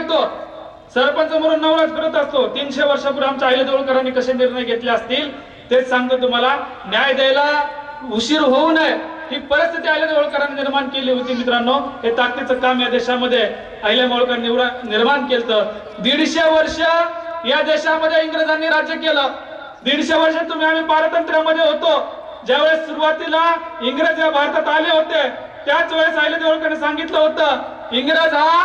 घेतो, सरपंच म्हणून नवराज करत असतो. 300 वर्षापूर्वी आमच्या अहिल्यादेवी होळकरांनी कसे निर्णय घेतले असतील तेच सांगतो तुम्हाला. न्याय द्यायला उशीर होऊ नये ही परिस्थिती अहिल्यादेवी होळकरांनी निर्माण केली होती. मित्रांनो, हे ताकदीचं काम या देशामध्ये अहिल्यादेवी होळकरांनी निर्माण केलं. 150 वर्ष या देशामध्ये इंग्रजांनी राज्य केलं. 150 वर्ष तुम्ही आम्ही पारतंत्र्यामध्ये होतो. ज्यावेळेस सुरुवातीला इंग्रज या भारतात आले होते त्याच वेळेस अहिल्यादेवी होळकरांनी सांगितलं होतं, इंग्रज हा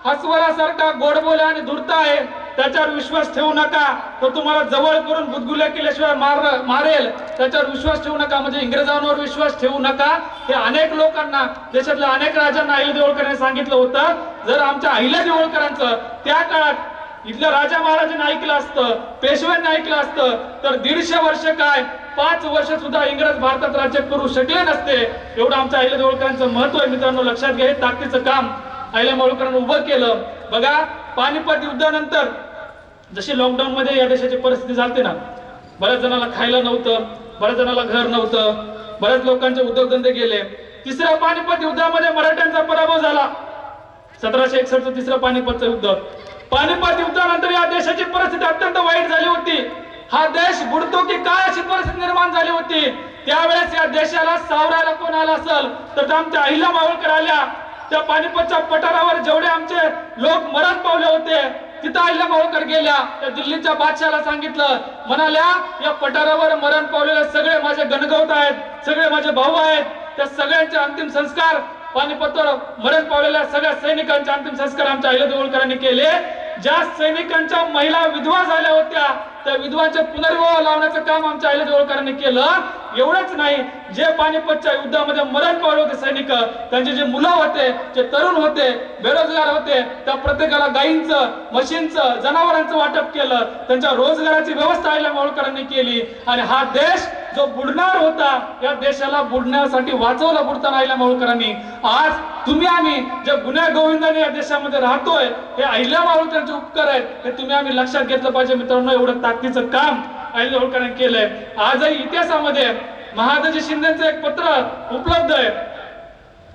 हसवरासारखा गोडबोले आणि धूर्त आहे, त्याच्यावर विश्वास ठेवू नका, तो तुम्हाला जवळ करून गुदगुल्या केल्याशिवाय मारेल, त्याच्यावर विश्वास ठेवू नका. म्हणजे इंग्रजांवर विश्वास ठेवू नका हे अनेक लोकांना, देशातल्या अनेक राजांना अहिल्यादेवी होळकरांनी सांगितलं होतं. जर आमच्या अहिल्यादेवी होळकरांचं त्या काळात इथल्या राजा महाराजांनी ऐकलं असतं, पेशव्यांनी ऐकलं असतं तर 150 वर्ष काय 5 वर्ष सुद्धा इंग्रज भारतात राज्य करू शकले नसते. एवढं आमच्या अहिल्यादेवी होळकरांचं महत्व आहे. मित्रांनो, लक्षात घ्या, हे ताकदीचं काम अहिल्यादेवी होळकरांनी उभं केलं. बघा, पानिपत युद्धानंतर जशी लॉकडाऊन मध्ये या देशाची परिस्थिती झाली ना, बऱ्याच जणांना खायला नव्हतं, बऱ्याच जणांना घर नव्हतं, बऱ्याच लोकांचे उद्योगधंदे गेले. तिसऱ्या पानिपत युद्धामध्ये मराठ्यांचा पराभव झाला. 1761 तिसरं पानिपतचं युद्ध. पानिपत युद्धानंतर या देशाची परिस्थिती अत्यंत वाईट झाली होती. हा देश बुडतो की काय अशी परिस्थिती निर्माण झाली होती. त्यावेळेस या देशाला सावरायला कोण आला असेल तर आमच्या अहिल्यादेवी होळकर आल्या. त्या पानिपतच्या पठारावर जेवढे आमचे लोक मरण पावले होते तिथं अहिल्यादेवी होळकर गेल्या. त्या दिल्लीच्या बादशाहाला सांगितलं, म्हणाल्या या पठारावर मरण पावलेले सगळे माझे गणगौत आहेत, सगळे माझे भाऊ आहेत, त्या सगळ्यांचे अंतिम संस्कार पानिपतवर मरण पावलेल्या सगळ्या सैनिकांचे अंतिम संस्कार आमच्या अहिल्यादेवी होळकरांनी केले. ज्या सैनिकांच्या महिला विधवा झाल्या होत्या त्या विधवांचे पुनर्विवाह लावण्याचं काम आमच्या अहिल्यादेवी होळकरांनी केलं. एवढंच नाही, जे पानिपतच्या युद्धामध्ये मरण पावले होते सैनिक, त्यांचे जे मुलं होते, जे तरुण होते, बेरोजगार होते, त्या प्रत्येकाला गायींचं, म्हशींचं, जनावरांचं वाटप केलं. त्यांच्या रोजगाराची व्यवस्था अहिल्यादेवी होळकरांनी केली. आणि हा देश जो बुडणार होता या देशाला बुडण्यासाठी वाचवला बुडताना अहिल्यादेवी होळकरांनी. आज तुम्ही आम्ही जे गुन्ह्या गोविंदाने या देशामध्ये राहतोय हे अहिल्यादेवी होळकरांचे उपकार आहेत, हे तुम्ही आम्ही लक्षात घेतलं पाहिजे. मित्रांनो, एवढं ताकदीचं काम अहिल्यादेवी होळकरांनी केलंय. आजही इतिहासामध्ये महादजी शिंदेचं एक पत्र उपलब्ध आहे.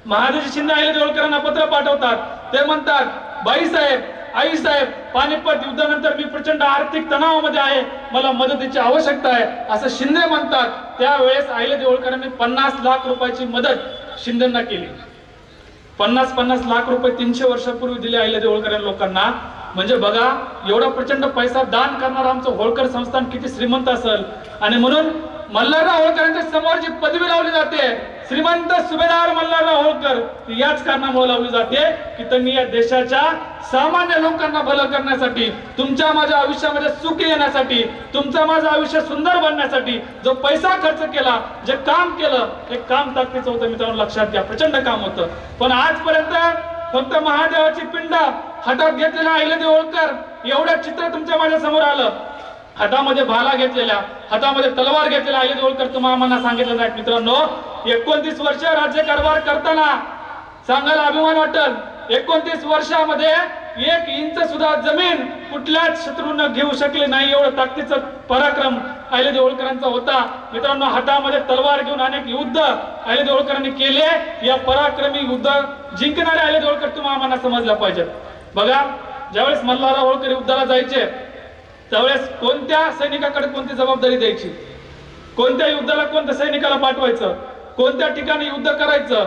महादजी शिंदे अहिल्यादेवी होळकरांना पत्र पाठवतात. ते म्हणतात, बाई साहेब, आई साहेब, पानिपत युद्धानंतर मी प्रचंड आर्थिक तणावामध्ये आहे, मला मदतीची आवश्यकता आहे असं शिंदे म्हणतात. त्यावेळेस अहिल्यादेवी होळकरांनी 50 लाख रुपयाची मदत शिंदेंना केली. 50 लाख रुपये 300 वर्षापूर्वी दिले अहिल्यादेवी होळकरांनी लोकांना. म्हणजे बघा, एवढा प्रचंड पैसा दान करणारा आमचं होळकर संस्थान किती श्रीमंत असेल. आणि म्हणून मल्हारराव होळकरांच्या समोर जी पदवी लावली जाते, श्रीमंत सुभेदार मल्हारराव होळकर, याच कारणामुळे लावली जाते की त्यांनी या देशाच्या सामान्य लोकांना भलं करण्यासाठी, तुमच्या माझ्या आयुष्यामध्ये सुख येण्यासाठी, तुमचं माझं आयुष्य सुंदर बनण्यासाठी जो पैसा खर्च केला, जे काम केलं, हे काम ताकदीचं होतं. मित्रांनो, लक्षात घ्या, प्रचंड काम होतं. पण आजपर्यंत फक्त महादेवाची पिंड हातात घेतलेला अहिल्यादेवी होळकर एवढं चित्र तुमच्या माझ्या समोर आलं. हातामध्ये भाला घेतलेल्या, हातामध्ये तलवार घेतलेला अहिल्यादेवी होळकर तुम्हाला सांगितलं नाही. मित्रांनो, 29 वर्ष राज्यकारभार करताना सांगायला अभिमान वाटेल, 29 वर्षामध्ये 1 इंच सुद्धा जमीन कुठल्याच शत्रूंना घेऊ शकले नाही. एवढं ताकदीचं पराक्रम अहिल्यादेवी होळकरांचा होता. मित्रांनो, हातामध्ये तलवार घेऊन अनेक युद्ध अहिल्यादेवी होळकरांनी केले. या पराक्रमी युद्ध जिंकणारे अहिल्यादेवी होळकर तुम्हाला समजलं पाहिजे. बघा, ज्यावेळेस मल्हारराव होळकर युद्धाला जायचे त्यावेळेस कोणत्या सैनिकाकडे कोणती जबाबदारी द्यायची, कोणत्या युद्धाला कोणत्या सैनिकाला पाठवायचं, कोणत्या ठिकाणी युद्ध करायचं,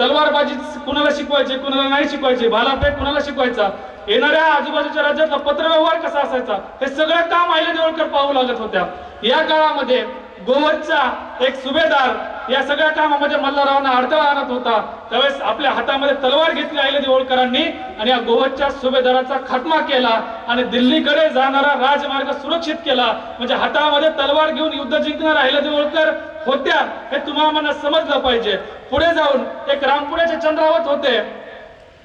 तलवारबाजी कुणाला शिकवायची, कुणाला नाही शिकवायची, भालाफेक कुणाला शिकवायचा, येणाऱ्या आजूबाजूच्या राज्यातला पत्रव्यवहार कसा असायचा, हे सगळं काम अहिल्यादेवी होळकर पाहू लागत होत्या. या काळामध्ये गोवधचा एक सुभेदार या सगळ्या कामामध्ये मल्हाररावांना अडथळा आणत होता. त्यावेळेस आपल्या हातामध्ये तलवार घेतली अहिल्यादेवी होळकरांनी आणि या गोवधच्या सुभेदाराचा खात्मा केला आणि दिल्लीकडे जाणारा राजमार्ग सुरक्षित केला. म्हणजे हातामध्ये तलवार घेऊन युद्ध जिंकणारा अहिल्यादेवी होळकर होत्या, हे तुम्हाला समजलं पाहिजे. पुढे जाऊन एक रामपुऱ्याचे चंद्रावत होते,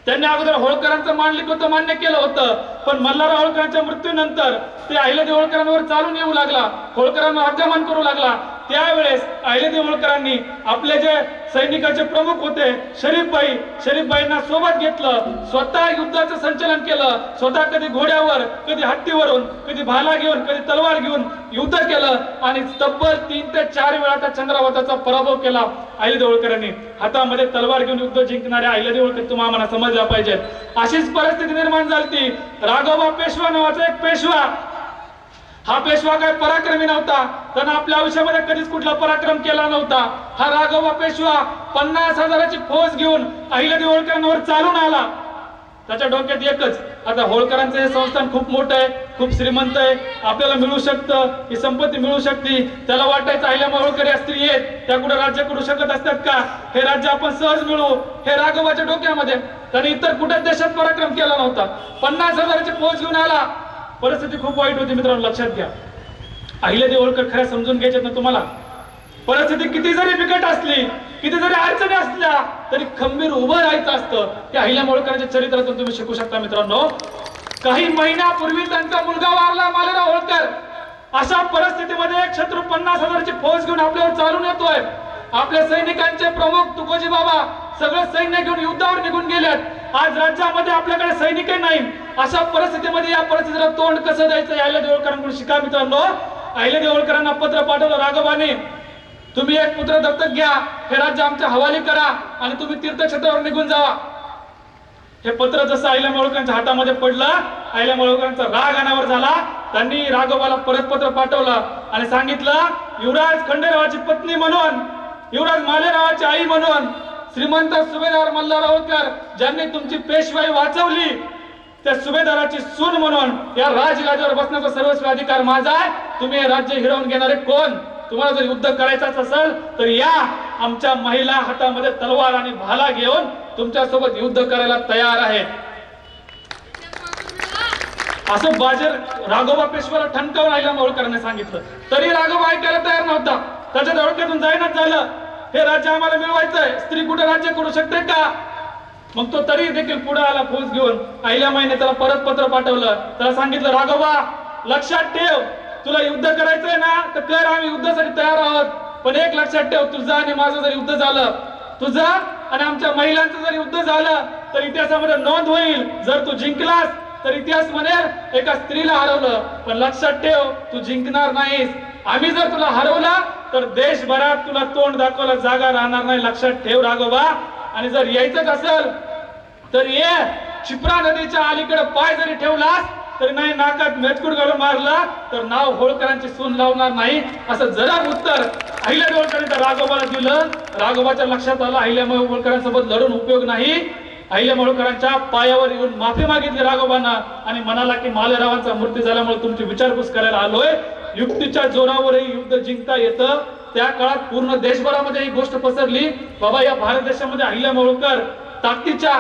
त्यांनी अगोदर होळकरांचं मांडलिक होतं मान्य केलं होतं, पण मल्हारराव होळकरांच्या मृत्यूनंतर ते अहिल्यादेवी होळकरांवर चालून येऊ लागला, होळकरांना आक्रमण करू लागला. त्यावेळेस अहिल्यादेवी होळकरांनी आपले जे सैनिकाचे प्रमुख होते शरीफबाईंना सोबत घेतलं, स्वतः युद्धाचं संचलन केलं, स्वतः कधी घोड्यावर, कधी हत्तीवरून, कधी भाला घेऊन, कधी तलवार घेऊन युद्ध केलं आणि तब्बल 3 ते 4 वेळा त्या चंद्रावताचा पराभव केला अहिल्यादेवी होळकरांनी. हातामध्ये तलवार घेऊन युद्ध जिंकणाऱ्या अहिल्यादेवी होळकर तुम्हाला आम्हाला समजल्या पाहिजेत. अशीच परिस्थिती निर्माण झाली. राघोबा पेशवा नावाचा एक पेशवा, हा पेशवा काय पराक्रमी नव्हता, त्यानं आपल्या आयुष्यामध्ये कधीच कुठला पराक्रम केला नव्हता. हा राघोबा पेशवा 50,000ची फौज घेऊन अहिल्यादेवी होळकरांवर चालून आला. त्याच्या डोक्यात एकच, आता होळकरांचं हे संस्थान खूप मोठं आहे, खूप श्रीमंत आहे, आपल्याला मिळू शकतं, ही संपत्ती मिळू शकते. त्याला वाटायचं अहिल्याबाई होळकर या स्त्री आहेत, त्या कुठे राज्य करू शकत असतात का, हे राज्य आपण सहज मिळवू, हे राघोबाच्या डोक्यामध्ये. त्याने इतर कुठेच देशात पराक्रम केला नव्हता. 50,000ची फौज घेऊन आला. परिस्थिती खूप वाईट होती मित्रांनो, लक्षात घ्या. अहिल्यादेवी होळकर खऱ्या समजून घ्यायच्यात ना तुम्हाला. परिस्थिती किती जरी बिकट असली, किती जरी अडचणी असल्या, तरी खंबीर उभं राहायचं असतं. त्या अहिल्यादेवी होळकरांच्या चरित्रातून तुम्ही शिकू शकता मित्रांनो. काही महिन्यापूर्वी त्यांचा मुलगा वारला, मालेराव होळकर. अशा परिस्थितीमध्ये एक शत्रू 50,000ची फौज घेऊन आपल्यावर चालून येतोय. आपल्या सैनिकांचे प्रमुख तुकोजी बाबा सगळं सैन्य घेऊन युद्धावर निघून गेलेत. आज राज्यामध्ये आपल्याकडे सैनिक नाही. अशा परिस्थितीमध्ये या परिस्थितीला तोंड कसं द्यायचं अहिल्यादेवी होळकरांकडून शिका मित्रांनो. अहिल्यादेवी होळकरांना पत्र पाठवलं राघोबाने, तुम्ही एक पुत्र दत्तक घ्या, हे राज्य आमच्या हवाली करा आणि तुम्ही तीर्थक्षेत्रावर निघून जावा. हे पत्र जसं अहिल्यादेवी होळकरांच्या हातामध्ये पडलं, अहिल्यादेवी होळकरांचा राग अनावर झाला. त्यांनी राघोबाला परत पत्र पाठवलं आणि सांगितलं, युवराज खंडेरावाची पत्नी म्हणून, युवराज मालेरावाची आई म्हणून, श्रीमंत सुभेदार मल्हारराव होळकर ज्यांनी तुमची पेशवाई वाचवली, त्या सुभेदाराची सून म्हणून या राजगादीवर बसण्याचा सर्वस्वी अधिकार माझा आहे. तुम्ही हे राज्य हिरावून घेणारे कोण? तुम्हाला जर युद्ध करायचं असेल तर या, आमच्या महिला हातामध्ये तलवार आणि भाला घेऊन तुमच्या सोबत युद्ध करायला तयार आहेत. असं बाजर राघोबा पेशवाला ठणकावून अहिल्यादेवी होळकरांनी सांगितलं. तरी राघोबा ऐकायला तयार नव्हता. त्याच्या डोक्यातून जाईनाच झालं, हे राज्य आम्हाला मिळवायचंय, स्त्री कुठे राज्य करू शकते का? मग तो तरी देखील पुढे आला फौज घेऊन. अहिल्याबाईने त्याला परत पत्र पाठवलं. त्याला सांगितलं, राघोबा लक्षात ठेव, तुला युद्ध करायचंय ना तर कर, आम्ही युद्धासाठी तयार आहोत. पण एक लक्षात ठेव, तुझं आणि माझं जर युद्ध झालं, तुझं आणि आमच्या महिलांचं जर युद्ध झालं तर इतिहासामध्ये नोंद होईल. जर तू जिंकलास तर इतिहास म्हणेल एका स्त्रीला हरवलं. पण लक्षात ठेव, तू जिंकणार नाहीस. आम्ही जर तुला हरवलं तर देशभरात तुला तोंड दाखवायला जागा राहणार नाही. लक्षात ठेव राघोबा. आणि जर यायचंच असेल तर ये, क्षिप्रा नदीच्या अलीकडे पाय जरी ठेवलास तरी नाही, नाकात मेचकूड घालून मारला तर नाव होळकरांची सून लावणार नाही. असं जरा उत्तर अहिल्यादेवी होळकरांनी राघोबाला दिलं. राघोबाच्या लक्षात आलं अहिल्यादेवी होळकरांसोबत लढून उपयोग नाही. अहिल्यादेवी होळकरांच्या पायावर येऊन माफी मागितली राघोबांना आणि म्हणाला की मालेरावांचा मृत्यू झाल्यामुळे तुमची विचारपूस करायला आलोय. युक्तीच्या जोरावरही युद्ध जिंकता येतं. त्या काळात पूर्ण देशभरामध्ये ही गोष्ट पसरली, बाबा या भारत देशामध्ये अहिल्यादेवी होळकर ताकदीच्या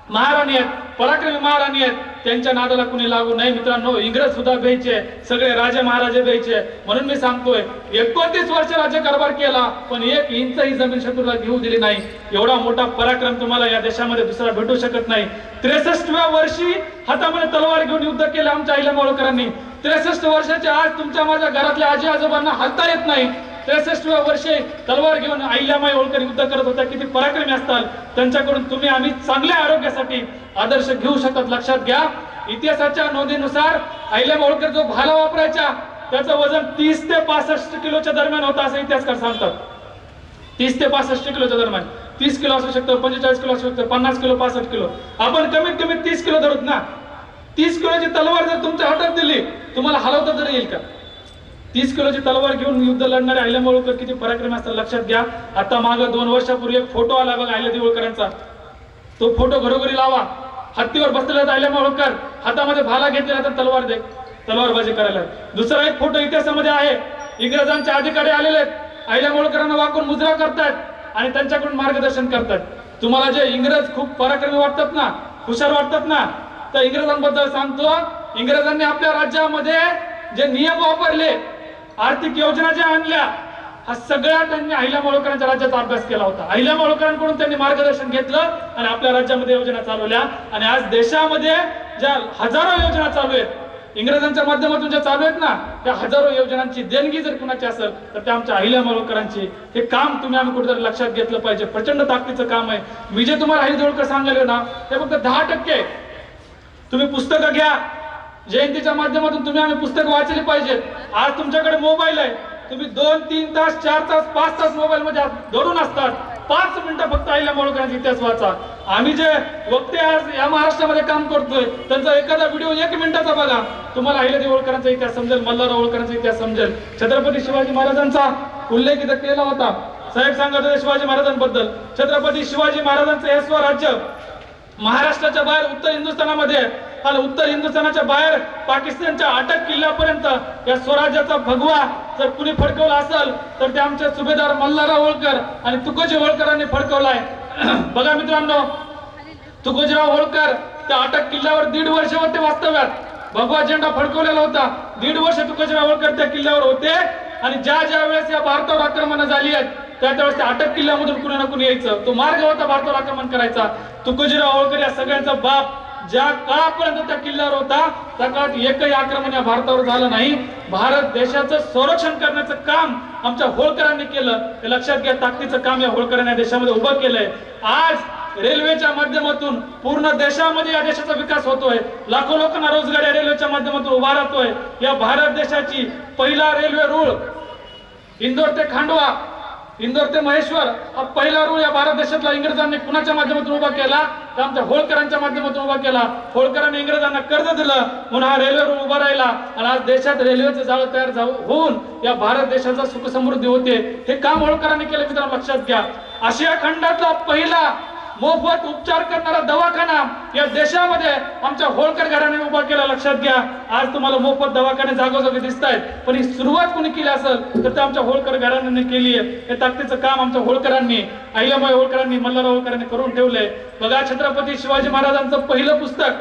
महाराणी आहेत, पराक्रमी महाराणी आहेत, त्यांच्या नादाला कुणी लागू नाही. मित्रांनो, इंग्रज सुद्धा भ्यायचे, सगळे राजे महाराजे भ्यायचे. म्हणून मी सांगतोय, 29 वर्ष राज्य कारभार केला पण 1 इंचही जमीन शत्रूला घेऊ दिली नाही. एवढा मोठा पराक्रम तुम्हाला या देशामध्ये दुसरा भेटू शकत नाही. 63व्या वर्षी हातामध्ये तलवार घेऊन युद्ध केलं आमच्या अहिल्यादेवी होळकरांनी. 63 वर्षाच्या आज तुमच्या माझ्या घरातल्या आजी आजोबांना हलता येत नाही. 63व्या वर्षी तलवार घेऊन अहिल्याबाई होळकर युद्ध करत होत्या. किती पराक्रमी असतात. त्यांच्याकडून तुम्ही आम्ही चांगल्या आरोग्यासाठी आदर्श घेऊ शकतात. लक्षात घ्या, इतिहासाच्या नोंदीनुसार अहिल्याबाई होळकर जो भाला वापरायच्या त्याचं वजन 30 ते 65 किलोच्या दरम्यान होतं असं इतिहासकार सांगतात. 30 ते 65 किलोच्या दरम्यान. 30 किलो असू शकतो, 45 किलो असू शकतो, 50 किलो, 65 किलो. आपण कमीत कमी 30 किलो धरत ना. 30 किलोची तलवार जर तुमच्या हातात दिली, तुम्हाला हलवता तरी येईल का? 30 किलोची तलवार घेऊन युद्ध लढणारे अहिल्यादेवी होळकर किती पराक्रमी असतात. लक्षात घ्या. आता मागे 2 वर्षापूर्वी एक फोटो आला बघा अहिल्यादेवी होळकरांचा. तो फोटो घरोघरी लावा. हत्तीवर बसलेला अहिल्यादेवी होळकर, हातामध्ये भाला घेतलेला तर तलवारबाजी करायला. दुसरा एक फोटो इतिहासामध्ये आहे. इंग्रजांचे अधिकारी आलेले आहेत, अहिल्यादेवी होळकरांना वाकून मुजरा करतात आणि त्यांच्याकडून मार्गदर्शन करतात. तुम्हाला जे इंग्रज खूप पराक्रमी वाटतात ना, हुशार वाटतात ना, तर इंग्रजांबद्दल सांगतो. इंग्रजांनी आपल्या राज्यामध्ये जे नियम वापरले, आर्थिक योजना ज्या आणल्या, हा सगळा त्यांनी अहिल्यादेवी होळकरांच्या राज्याचा अभ्यास केला होता. अहिल्यादेवी होळकरांकडून त्यांनी मार्गदर्शन घेतलं आणि आपल्या राज्यामध्ये योजना चालवल्या. आणि आज देशामध्ये ज्या हजारो योजना चालू आहेत इंग्रजांच्या माध्यमातून ज्या चालू आहेत ना त्या हजारो योजनांची देणगी जर कुणाची असेल तर त्या आमच्या अहिल्या होळकरांची. हे काम तुम्ही आम्ही कुठेतरी लक्षात घेतलं पाहिजे. प्रचंड ताकदीचं काम आहे. मी जे तुम्हाला अहिल्या होळकर सांगायला ना ते फक्त 10%. तुम्ही पुस्तकं घ्या, जयंतीच्या माध्यमातून तुम्ही आम्ही पुस्तक वाचली पाहिजेत. आज तुमच्याकडे मोबाईल आहे, तुम्ही 2, 3 तास 4 तास 5 तास मोबाईल मध्ये दडून असतात. 5 मिनिटं फक्त अहिल्या होळकरांचा इतिहास वाचा. आम्ही जे वक्ते आज या महाराष्ट्रामध्ये काम करतोय त्यांचा एखादा व्हिडिओ 1 मिनिटाचा बघा, तुम्हाला अहिल्या होळकरांचा इतिहास समजेल, मल्हारराव होळकरांचा इतिहास समजेल. छत्रपती शिवाजी महाराजांचा उल्लेख इथं केला होता. साहेब सांगत होते शिवाजी महाराजांबद्दल. छत्रपती शिवाजी महाराजांचं हे स्वराज्य महाराष्ट्राच्या बाहेर उत्तर हिंदुस्थानामध्ये आणि उत्तर हिंदुस्थानाच्या बाहेर पाकिस्तानच्या अटक किल्ल्यापर्यंत या स्वराज्याचा भगवा जर कुणी फडकवला असेल तर ते आमचे सुभेदार मल्हारराव होळकर आणि तुकोजी होळकरांनी फडकवलाय. बघा मित्रांनो, तुकोजीराव होळकर त्या अटक किल्ल्यावर 1.5 वर्ष होते वास्तव्यात. भगवा झेंडा फडकवलेला होता. 1.5 वर्ष तुकोजीराव होळकर त्या किल्ल्यावर होते. आणि ज्या वेळेस या भारतावर आक्रमण झाली आहेत त्यावेळेस त्या अटक किल्ल्यामधून कुणी ना कुणी यायचं. तो मार्ग होता भारतावर आक्रमण करायचा. तुकोजीराव होळकर या सगळ्यांचा बाप ज्या काळापर्यंत त्या किल्ल्यावर होता त्या काळात एकही आक्रमण या भारतावर झालं नाही. भारत देशाचं संरक्षण करण्याचं काम आमच्या होळकरांनी केलं. हे लक्षात घ्या. ताकदीचं काम या होळकरांनी देशामध्ये उभं केलंय. आज रेल्वेच्या माध्यमातून पूर्ण देशामध्ये या देशाचा विकास होतोय. लाखो लोकांना रोजगार या रेल्वेच्या माध्यमातून उभा राहतोय. या भारत देशाची पहिला रेल्वे रूळ इंदोर ते खांडवा, इंदोर ते महेश्वर हा पहिला रूळ या भारत देशातला इंग्रजांनी कुणाच्या माध्यमातून उभा केला तर आमच्या होळकरांच्या माध्यमातून उभा केला. होळकरांनी इंग्रजांना कर्ज दिलं म्हणून हा रेल्वे रूळ उभा राहिला आणि आज देशात रेल्वेचं जाळं तयार होऊन या भारत देशाचा सुख समृद्धी होते. हे काम होळकरांनी केलं. मित्रांनो लक्षात घ्या. आशिया खंडातला पहिला मोफत उपचार करणारा दवाखाना या देशामध्ये आमच्या होळकर घराण्याने उभा केला. लक्षात घ्या. आज तुम्हाला मोफत दवाखाने जागोजागी दिसत आहेत पण ही सुरुवात कोणी केली असेल तर ते आमच्या होळकर घराण्याने केली आहे. हे ताकदीचं काम आमच्या होळकरांनी, अहिल्याबाई होळकरांनी, मल्हारराव होळकरांनी करून ठेवलंय. बघा, छत्रपती शिवाजी महाराजांचं पहिलं पुस्तक,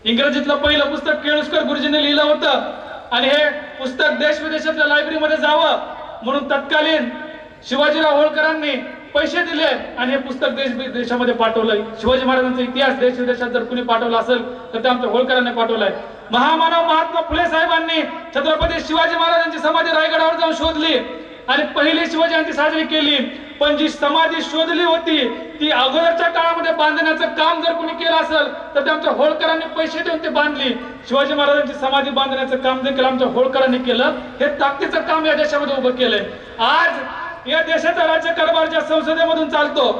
इंग्रजीतलं पहिलं पुस्तक केळुस्कर गुरुजींनी लिहिलं होतं आणि हे पुस्तक देश विदेशातल्या लायब्ररीमध्ये जावं म्हणून तत्कालीन शिवाजीराव होळकरांनी पैसे दिले आणि हे पुस्तक देश विदेशामध्ये पाठवलंय. शिवाजी महाराजांचा इतिहास देश विदेशात जर कुणी पाठवला असेल तर ते आमच्या होळकरांनी पाठवलाय. महामानव महात्मा फुले साहेबांनी छत्रपती शिवाजी महाराजांची समाधी रायगडावर जाऊन शोधली आणि पहिली शिवाजी जयंती साजरी केली. पण जी समाधी शोधली होती ती अगोदरच्या काळामध्ये बांधण्याचं काम जर कोणी केलं असेल तर ते आमच्या होळकरांनी पैसे देऊन ते बांधली. शिवाजी महाराजांची समाधी बांधण्याचं काम देखील आमच्या होळकरांनी केलं. हे ताकदीचं काम या देशामध्ये उभं केलंय. आज या देशाचा राज्यकारभार ज्या संसदेमधून चालतो,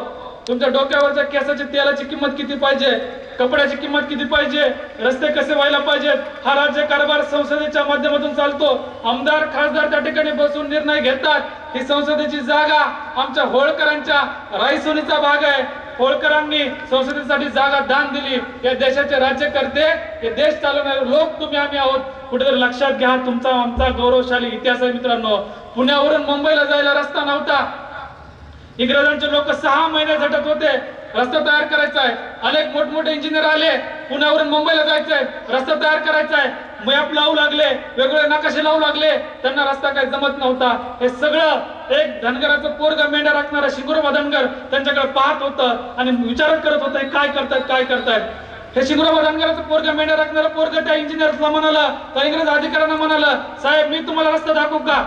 तुमच्या डोक्यावरच्या केसाची तेलाची किंमत किती पाहिजे, कपड्याची किंमत किती पाहिजे, रस्ते कसे व्हायला पाहिजेत, हा राज्यकारभार संसदेच्या माध्यमातून चालतो. आमदार खासदार त्या ठिकाणी बसून निर्णय घेतात. ही संसदेची जागा आमच्या होळकरांच्या राईसोनीचा भाग आहे. होळकरांनी संसदेसाठी जागा दान दिली. या देशाचे राज्यकर्ते, हे देश चालवणारे लोक तुम्ही आम्ही आहोत. कुठेतरी लक्षात घ्या. तुमचा आमचा गौरवशाली इतिहास आहे. मित्रांनो, पुण्यावरून मुंबईला जायला रस्ता नव्हता. इंग्रजांचे लोक 6 महिने झटत होते. रस्ता तयार करायचा आहे. अनेक मोठमोठे इंजिनियर आले. पुण्यावरून मुंबईला जायचंय, रस्ता तयार करायचा आहे. मॅप लावू लागले, वेगवेगळे नकाशे लावू लागले. त्यांना रस्ता काही जमत नव्हता. हे सगळं एक धनगराचं पोरग मेंढ्या राखणारा शिंगोरोबा धनगर त्यांच्याकडे पाहत होतं आणि विचार करत होतं काय करतायत काय करतायत. हे शिंगोरोबा धनगराचं पोरग मेंढ्या राखणारं पोरग त्या इंजिनियरला म्हणाला, त्या इंग्रज अधिकाऱ्यांना म्हणाला, साहेब मी तुम्हाला रस्ता दाखवू का?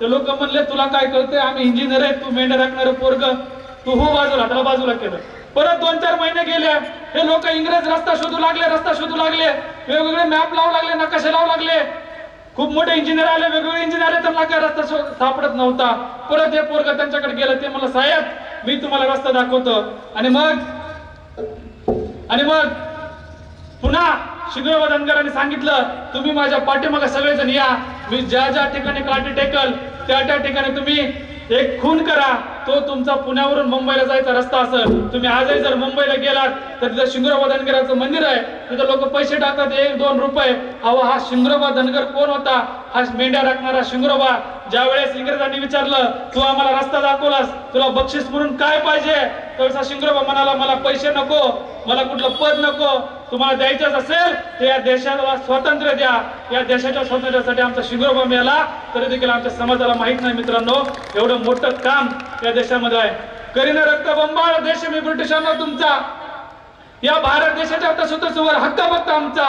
ते लोक म्हणले, तुला काय कळतंय, आम्ही इंजिनियर आहे, तू मेंढ्या राखणारं पोरग, तू हो बाजूला. त्याला बाजूला केलं. परत 2-4 महिने गेले. हे लोक इंग्रज रस्ता शोधू लागले, रस्ता शोधू लागले, वेगवेगळे मॅप लावू लागले, नकाशे लावू लागले. खूप मोठे इंजिनियर आले, वेगवेगळे इंजिनियर आले, त्यांना काय रस्ता सापडत नव्हता. परत हे पोरग त्यांच्याकडे गेलं. ते म्हणलं, साहेब मी तुम्हाला रस्ता दाखवतो. आणि मग पुन्हा शिंगोरोबा धनगरांनी सांगितलं, तुम्ही माझ्या पाठीमागे सगळेजण या. मी ज्या ज्या ठिकाणी काठी टेकल त्या ठिकाणी तुम्ही एक खून करा. तो तुमचा पुण्यावरून मुंबईला जायचा रस्ता असेल. तुम्ही आजही जर मुंबईला गेलात तर तिथं शिंगोरोबा धनगराचं मंदिर आहे. तिथं लोक पैसे टाकतात 1-2 रुपये. अहो, हा शिंगोरोबा धनगर कोण होता? हा मेंढ्या राखणारा शिंगोरोबा. ज्या वेळेस इंग्रजांनी विचारलं, तू आम्हाला रस्ता दाखवलास, तुला बक्षीस म्हणून काय पाहिजे? त्यावेळेस शिंगोरोबा म्हणाला, मला पैसे नको, मला कुठलं पद नको, तुम्हाला द्यायचंच असेल तर या देशाला स्वातंत्र्य द्या. या देशाच्या स्वातंत्र्यासाठी आमचा शिंगोरोबा मिळाला तरी देखील आमच्या समाजाला माहित नाही. मित्रांनो, एवढं मोठं काम या देशामध्ये आहे. करीना रक्तबंबाळ देश मी ब्रिटिशांना तुमचा, या भारत देशाच्या तसोतसवर हक्क फक्त आमचा.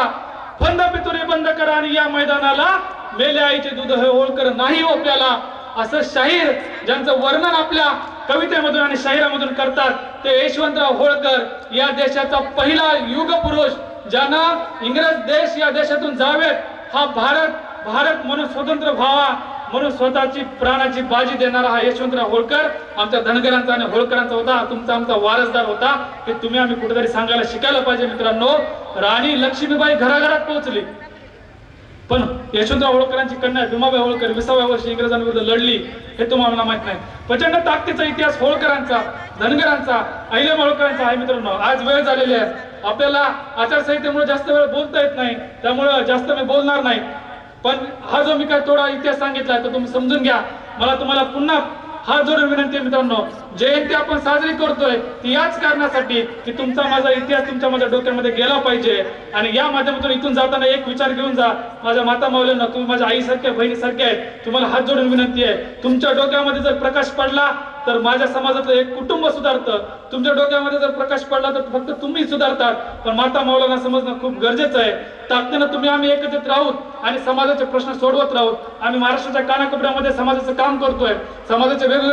फंद पितुरी बंद करा आणि या मैदानाला मेले आईचे दूध हे होळकर नाही हो प्याला, असं शाहीर ज्यांचं वर्णन आपल्या कवितेमधून आणि शाहिरामधून करतात ते यशवंतराव होळकर, या देशाचा पहिला युग पुरुष, ज्यानं इंग्रज देश या देशातून जावेत, हा भारत म्हणून स्वतंत्र व्हावा म्हणून स्वतःची प्राणाची बाजी देणारा हा यशवंतराव होळकर आमच्या धनगरांचा आणि होळकरांचा होता, तुमचा आमचा वारसदार होता. हे तुम्ही आम्ही कुठेतरी सांगायला शिकायला पाहिजे मित्रांनो. राणी लक्ष्मीबाई घराघरात पोहोचली, पण यशवंतराव होळकरांची कन्या भीमाबाई होळकर 20व्या वर्षी इंग्रजांविरुद्ध लढली, हे तुम्हाला माहित नाही. प्रचंड ताकदीचा इतिहास होळकरांचा, धनगरांचा, अहिल्याबाई होळकरांचा आहे मित्रांनो. आज वेळ झालेली आहे, आपल्याला आचारसंहितेमुळे जास्त वेळ बोलता येत नाही, त्यामुळे जास्त मी बोलणार नाही. पण हा जो मी काय थोडा इतिहास सांगितला तो तुम्ही समजून घ्या. मला तुम्हाला पुन्हा हात जोडून विनंती आहे मित्रांनो, जयंती आपण साजरी करतोय ती याच कारणासाठी की तुमचा माझा इतिहास तुमच्या माझ्या डोक्यामध्ये गेला पाहिजे. आणि या माध्यमातून इथून जाताना एक विचार घेऊन जा, माझ्या माता माऊलींना, तुम्ही माझ्या आईसारख्या बहिणीसारख्या आहेत, तुम्हाला हात जोडून विनंती आहे, तुमच्या डोक्यामध्ये जर प्रकाश पडला तर माझ्या समाजातलं एक कुटुंब सुधारतं, तुमच्या डोक्यामध्ये जर प्रकाश पडला तर फक्त तुम्ही सुधारतात. पण माता माऊलींना समजणं खूप गरजेचं आहे. ताकदीनं तुम्ही आम्ही एकत्रित राहूत आणि समाजाचे प्रश्न सोडवत राहूत. आम्ही महाराष्ट्राच्या कानाकोपऱ्यामध्ये समाजाचं काम करतोय, समाजाचे वेगवेगळे